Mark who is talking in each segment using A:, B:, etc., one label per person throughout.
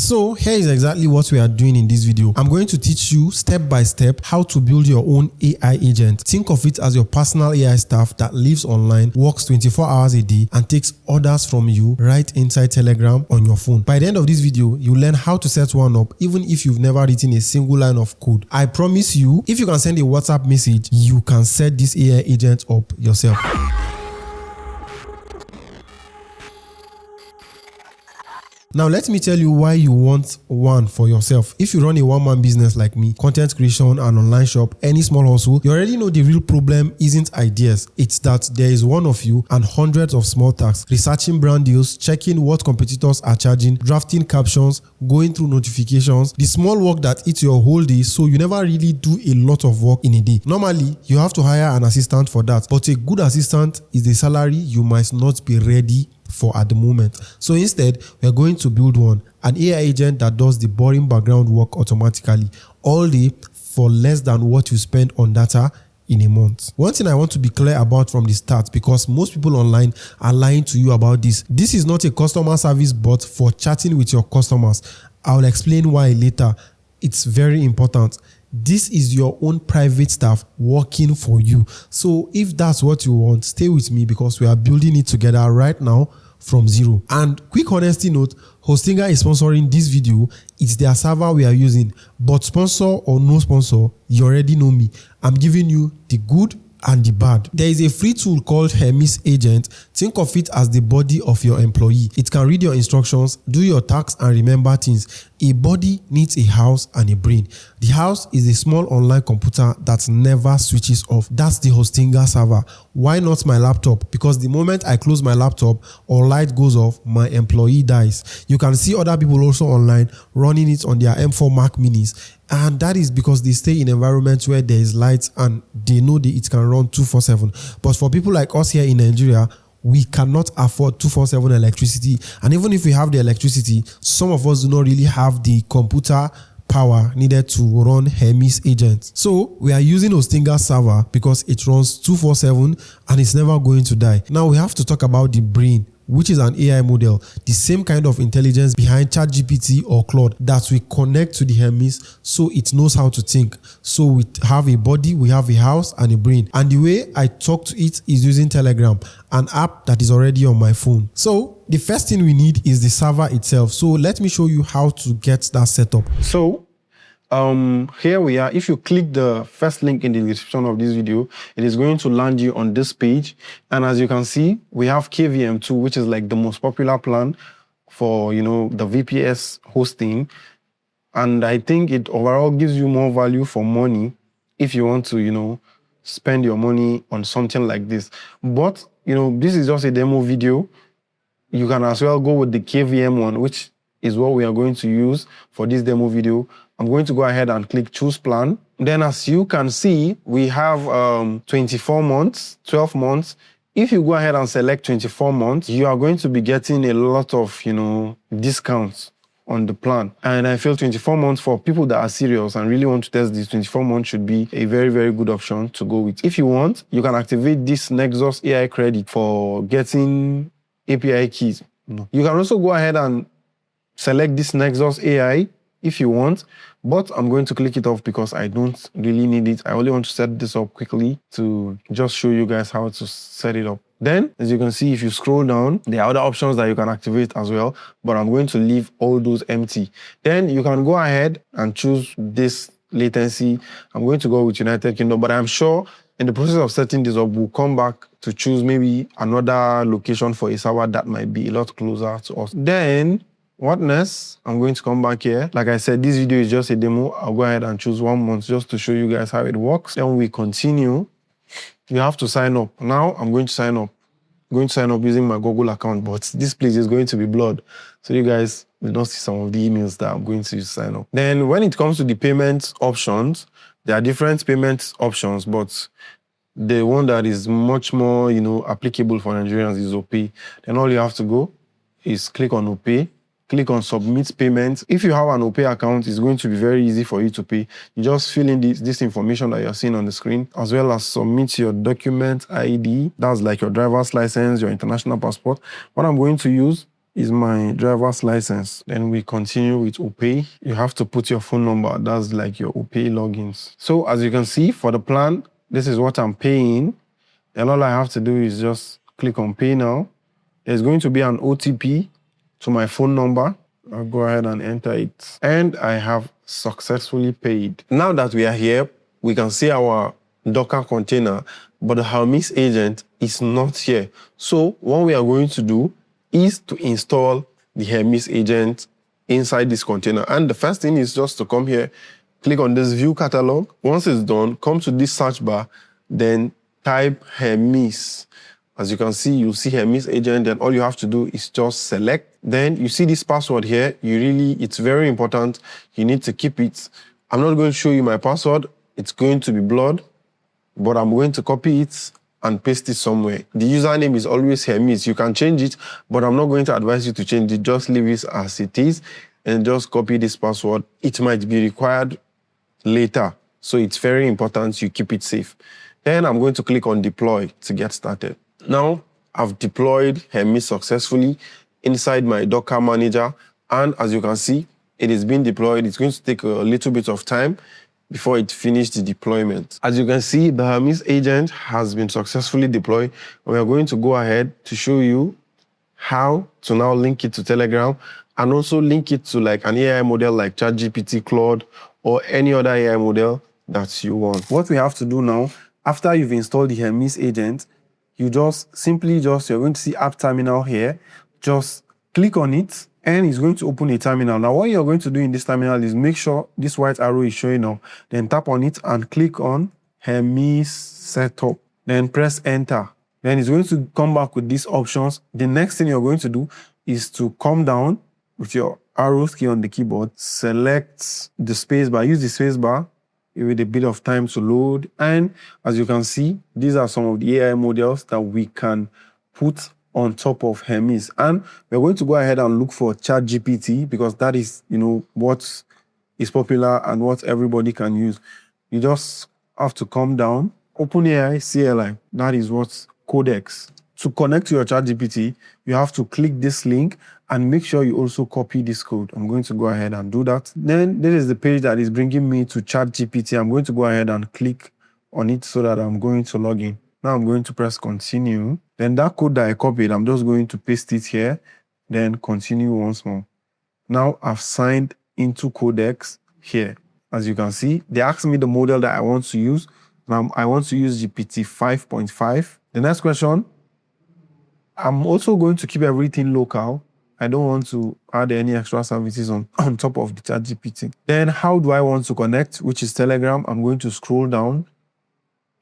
A: So here is exactly what we are doing in this video. I'm going to teach you step by step how to build your own AI agent. Think of it as your personal AI staff that lives online, works 24 hours a day, and takes orders from you right inside Telegram on your phone. By the end of this video, you'll learn how to set one up even if you've never written a single line of code. I promise you, if you can send a WhatsApp message, you can set this AI agent up yourself. Now, let me tell you why you want one for yourself. If you run a one-man business like me, content creation, an online shop, any small hustle, you already know the real problem isn't ideas. It's that there is one of you and hundreds of small tasks, researching brand deals, checking what competitors are charging, drafting captions, going through notifications, the small work that eats your whole day, so you never really do a lot of work in a day. Normally, you have to hire an assistant for that, but a good assistant is a salary you might not be ready for at the moment. So instead, we are going to build an AI agent that does the boring background work automatically all day for less than what you spend on data in a month. One thing I want to be clear about from the start, because most people online are lying to you about this. This is not a customer service bot for chatting with your customers. I'll explain why later. It's very important. This is your own private staff working for you. So if that's what you want, stay with me because we are building it together right now from zero. And quick honesty note, Hostinga is sponsoring this video. It's their server we are using, but sponsor or no sponsor, you already know me. I'm giving you the good and the bad. There is a free tool called Hermes Agent. Think of it as the body of your employee. It can read your instructions, do your tasks, and remember things. A body needs a house and a brain. The house is a small online computer that never switches off. That's the Hostinga server. Why not my laptop? Because the moment I close my laptop or light goes off, my employee dies. You can see other people also online running it on their M4 Mac minis. And that is because they stay in environments where there is light and they know that it can run 24/7. But for people like us here in Nigeria, we cannot afford 24/7 electricity. And even if we have the electricity, some of us do not really have the computer power needed to run Hermes Agent. So we are using Hostinga server because it runs 24/7 and it's never going to die. Now we have to talk about the brain, which is an AI model, the same kind of intelligence behind ChatGPT or Claude that we connect to the Hermes so it knows how to think. So we have a body, we have a house and a brain. And the way I talk to it is using Telegram, an app that is already on my phone. So the first thing we need is the server itself. So let me show you how to get that set up. So here we are. If you click the first link in the description of this video, it is going to land you on this page. And as you can see, we have KVM2, which is like the most popular plan for, the VPS hosting. And I think it overall gives you more value for money if you want to, spend your money on something like this. But, this is just a demo video. You can as well go with the KVM one, which is what we are going to use for this demo video. I'm going to go ahead and click choose plan. Then as you can see, we have 24 months, 12 months. If you go ahead and select 24 months, you are going to be getting a lot of, discounts on the plan. And I feel 24 months for people that are serious and really want to test this, 24 months should be a very, very good option to go with. If you want, you can activate this Nexus AI credit for getting API keys. You can also go ahead and select this Nexus AI if you want, but I'm going to click it off because I don't really need it. I only want to set this up quickly to just show you guys how to set it up. Then, as you can see, if you scroll down, there are other options that you can activate as well, but I'm going to leave all those empty. Then you can go ahead and choose this latency. I'm going to go with United Kingdom, but I'm sure in the process of setting this up, we'll come back to choose maybe another location for a server that might be a lot closer to us. Then, what next? I'm going to come back here. Like I said, this video is just a demo. I'll go ahead and choose 1 month just to show you guys how it works. Then we continue. You have to sign up. Now I'm going to sign up. I'm going to sign up using my Google account, but this place is going to be blurred. So you guys will not see some of the emails that I'm going to use to sign up. Then when it comes to the payment options, there are different payment options, but the one that is much more, applicable for Nigerians is OPay. Then all you have to go is click on OPay. Click on submit payment. If you have an OPay account, it's going to be very easy for you to pay. You just fill in this information that you're seeing on the screen, as well as submit your document ID. That's like your driver's license, your international passport. What I'm going to use
B: is my driver's license. Then we continue with OPay. You have to put your phone number. That's like your OPay logins. So as you can see, for the plan, this is what I'm paying. And all I have to do is just click on pay now. There's going to be an OTP to my phone number. I'll go ahead and enter it. And I have successfully paid. Now that we are here, we can see our Docker container, but the Hermes agent is not here. So what we are going to do is to install the Hermes agent inside this container. And the first thing is just to come here, click on this view catalog. Once it's done, come to this search bar, then type Hermes. As you can see, you'll see Hermes agent, and all you have to do is just select. Then you see this password here. It's very important. You need to keep it. I'm not going to show you my password. It's going to be blurred, but I'm going to copy it and paste it somewhere. The username is always Hermes. You can change it, but I'm not going to advise you to change it. Just leave it as it is and just copy this password. It might be required later, so it's very important you keep it safe. Then I'm going to click on deploy to get started. Now, I've deployed Hermes successfully inside my Docker manager, and as you can see, it is being deployed. It's going to take a little bit of time before it finished the deployment. As you can see, the Hermes agent has been successfully deployed. We are going to go ahead to show you how to now link it to Telegram and also link it to like an AI model like ChatGPT, Claude, or any other AI model that you want. What we have to do now, after you've installed the Hermes agent, you you're going to see App Terminal here. Just click on it, and it's going to open a terminal. Now, what you're going to do in this terminal is make sure this white arrow is showing up. Then tap on it and click on Hermes Setup. Then press Enter. Then it's going to come back with these options. The next thing you're going to do is to come down with your arrow key on the keyboard, select the space bar, use the space bar with a bit of time to load. And as you can see, these are some of the AI models that we can put on top of Hermes. And we're going to go ahead and look for ChatGPT because that is, what is popular and what everybody can use. You just have to come down, OpenAI CLI, that is what's Codex. To connect to your ChatGPT, you have to click this link and make sure you also copy this code. I'm going to go ahead and do that. Then this is the page that is bringing me to ChatGPT. I'm going to go ahead and click on it so that I'm going to log in. Now I'm going to press continue. Then that code that I copied, I'm just going to paste it here, then continue once more. Now I've signed into Codex here. As you can see, they asked me the model that I want to use. Now I want to use GPT 5.5. The next question, I'm also going to keep everything local. I don't want to add any extra services on top of the ChatGPT. Then how do I want to connect, which is Telegram? I'm going to scroll down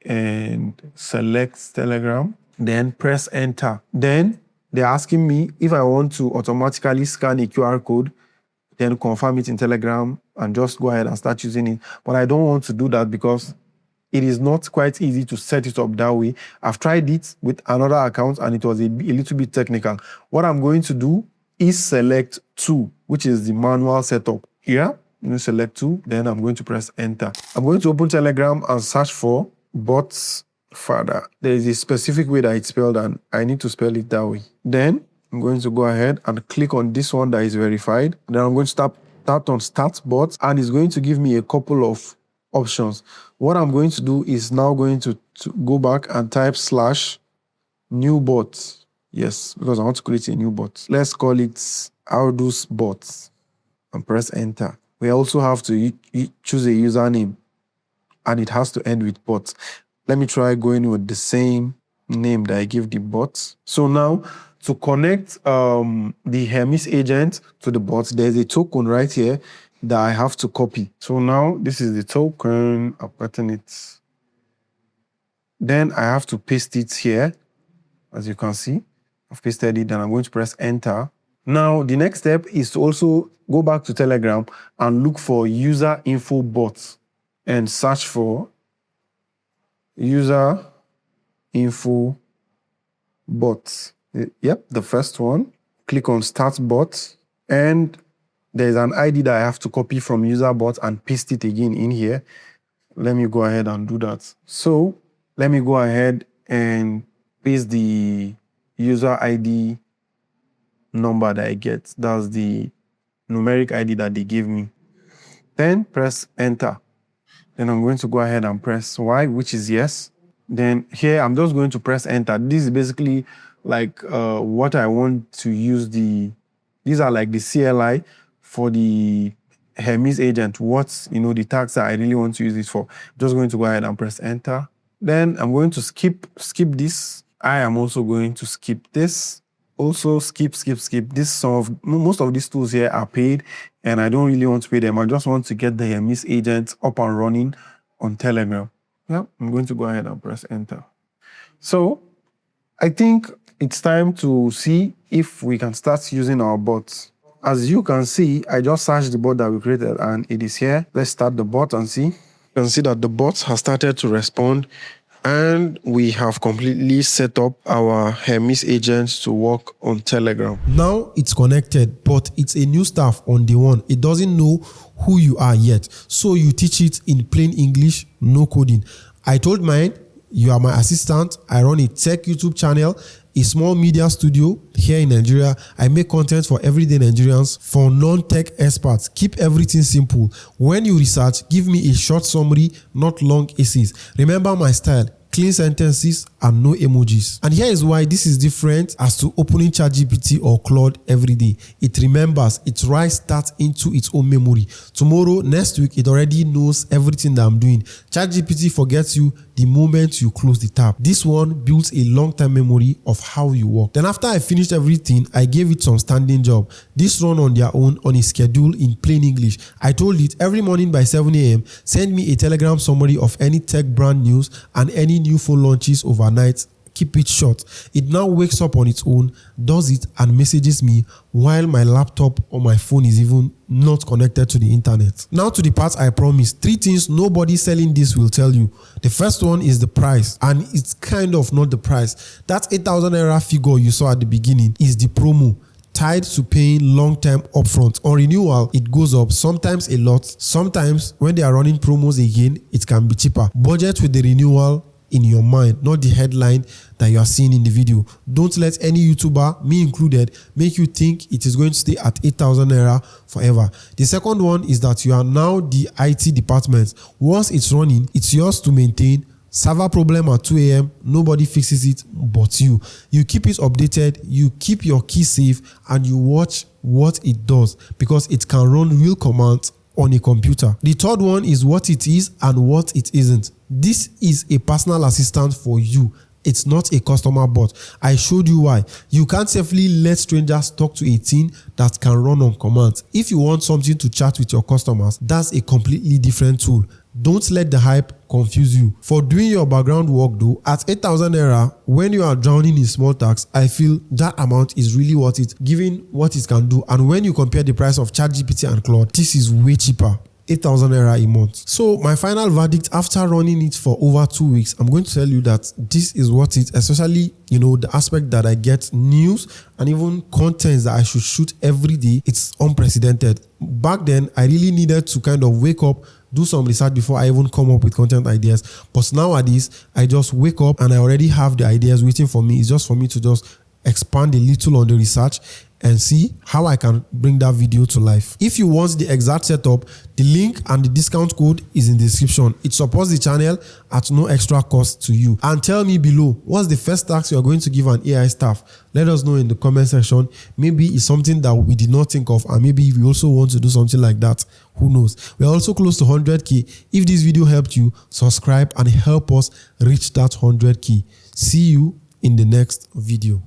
B: and select Telegram, then press Enter. Then they're asking me if I want to automatically scan a QR code, then confirm it in Telegram and just go ahead and start using it. But I don't want to do that because it is not quite easy to set it up that way. I've tried it with another account and it was a little bit technical. What I'm going to do is select 2, which is the manual setup. Here, select 2, then I'm going to press Enter. I'm going to open Telegram and search for bots further. There is a specific way that it's spelled and I need to spell it that way. Then I'm going to go ahead and click on this one that is verified. Then I'm going to tap on Start Bots and it's going to give me a couple of options. What I'm going to do is now going to go back and type /new bot. Yes, because I want to create a new bot. Let's call it AUDUBUBA and press Enter. We also have to choose a username and it has to end with bot. Let me try going with the same name that I give the bot. So now to connect the Hermes agent to the bot, there's a token right here that I have to copy. So now this is the token, I've gotten it. Then I have to paste it here. As you can see, I've pasted it and I'm going to press Enter. Now the next step is to also go back to Telegram and look for user info bots and search for user info bots. Yep, the first one. Click on Start Bot and there's an ID that I have to copy from user bot and paste it again in here. Let me go ahead and do that. So let me go ahead and paste the user ID number that I get. That's the numeric ID that they give me. Then press enter. Then I'm going to go ahead and press Y, which is yes. Then here I'm just going to press enter. This is basically like what I want to use these are like the CLI for the Hermes Agent. What's, the tags that I really want to use it for. I'm just going to go ahead and press enter. Then I'm going to skip this. I am also going to skip this. Also skip. This most of these tools here are paid, and I don't really want to pay them. I just want to get the Hermes Agent up and running on Telegram. Yeah, I'm going to go ahead and press enter. So I think it's time to see if we can start using our bots. As you can see, I just searched the bot that we created and it is here. Let's start the bot and see. You can see that the bot has started to respond, and we have completely set up our Hermes Agent to work on Telegram.
A: Now it's connected, but it's a new staff on day one. It doesn't know who you are yet. So you teach it in plain English, no coding. I told mine, you are my assistant. I run a tech YouTube channel, a small media studio here in Nigeria. I make content for everyday Nigerians, for non-tech experts. Keep everything simple. When you research, give me a short summary, not long essays. Remember my style. Clean sentences and no emojis. And here is why this is different as to opening ChatGPT or Claude every day. It remembers, it writes that into its own memory. Tomorrow, next week, it already knows everything that I'm doing. ChatGPT forgets you the moment you close the tab. This one builds a long-term memory of how you work. Then after I finished everything, I gave it some standing job. This run on their own on a schedule in plain English. I told it every morning by 7 a.m. send me a Telegram summary of any tech brand news and any new phone launches overnight. Keep it short. It now wakes up on its own, does it, and messages me while my laptop or my phone is even not connected to the internet. Now to the part I promised. 3 things nobody selling this will tell you. The first one is the price, and it's kind of not the price. That 8,000 naira figure you saw at the beginning is the promo, tied to paying long-term upfront. On renewal, it goes up, sometimes a lot. Sometimes when they are running promos again, it can be cheaper. Budget with the renewal in your mind, not the headline that you are seeing in the video. Don't let any YouTuber, me included, make you think it is going to stay at 8,000 naira forever. The second one is that you are now the IT department. Once it's running, it's yours to maintain. Server problem at 2 a.m. nobody fixes it but you. You keep it updated, you keep your key safe, and you watch what it does, because it can run real commands on a computer. The third one is what it is and what it isn't. This is a personal assistant for you. It's not a customer bot. I showed you why. You can't safely let strangers talk to a thing that can run on command. If you want something to chat with your customers, that's a completely different tool. Don't let the hype confuse you. For doing your background work though, at 8,000 naira, when you are drowning in small tasks, I feel that amount is really worth it, given what it can do. And when you compare the price of ChatGPT and Claude, this is way cheaper. 8,000 naira a month. So my final verdict after running it for over 2 weeks, I'm going to tell you that this is worth it, especially, the aspect that I get news and even contents that I should shoot every day. It's unprecedented. Back then, I really needed to kind of wake up, do some research before I even come up with content ideas. But nowadays, I just wake up and I already have the ideas waiting for me. It's just for me to just expand a little on the research and see how I can bring that video to life. If you want the exact setup, the link and the discount code is in the description. It supports the channel at no extra cost to you. And tell me below, what's the first task you are going to give an AI staff? Let us know in the comment section. Maybe it's something that we did not think of, and maybe we also want to do something like that. Who knows? We're also close to 100K. If this video helped you, subscribe and help us reach that 100K. See you in the next video.